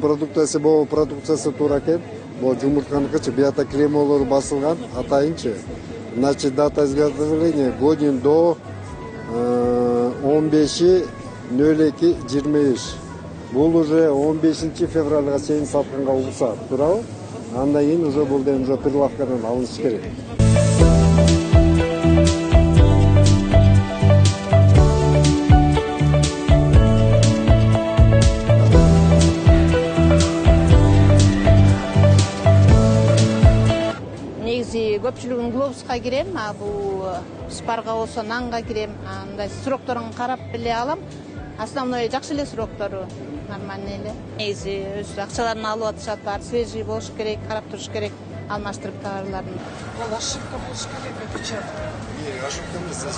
продукциясы бул продукциясы туура экен. Бул жумуртканыкычы бията кремолору басылган атайынчы. Значит, дата изготовления годин до 15.02.23. Бул уже 15 февралга чейин сатканга уруксат, туурабы? Андан кийин уже бул дем уже прилавкадан алыныш керек. Негизи көпчүлүгүн глобуска кирем, а бул спарга болсо нанга кирем. Андай срокторун карап эле алам. Основной жакшы эле сроктору, нормальный эле. Негизи өз акчаларын алып атышат, баары свежий болуш керек, карап туруш керек, алмаштырып товарларын. Бул ошибка болуш керек печать. Ошибка эмес, уже.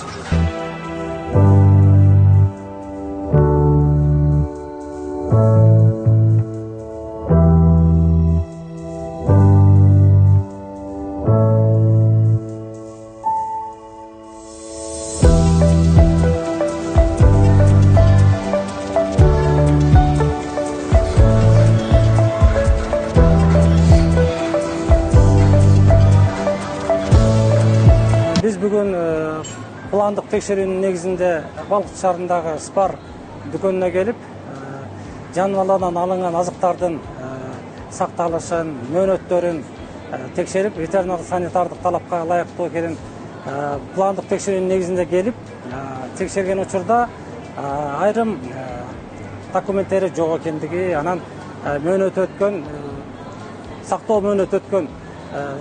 Biz bugün пландык текшерүүнүн негизинде Балкыч шаарындагы Спар дүкөнүнө келип, жаныбарлардан алынган азыктардын сакталышын, мөөнөттөрүн текшерип, ветеринардык санитардык талапка ылайыктуу экенин пландык текшерүүнүн негизинде келип, текшерген учурда айрым документтери жок экендиги, анан мөөнөт өткөн, сактоо мөөнөт өткөн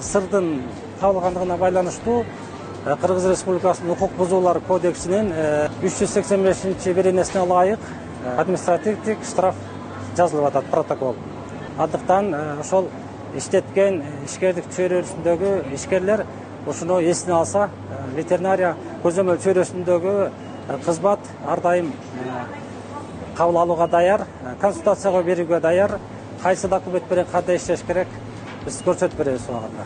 сырдын табылгандыгына байланыштуу Кыргыз Республикасынын укук бузуулар кодексинин 385-беренесине ылайык административдик штраф жазылып атат, протокол. Андыктан ошол иштеткен ишкердик чөйрөсүндөгү ишкерлер ушуну эсине алса, ветеринария көзөмөл чөйрөсүндөгү кызмат ар дайым кабыл алууга даяр, консультацияга берүүгө даяр, кайсы документ менен кандай иштеш керек, биз көрсөтүп беребиз убагында.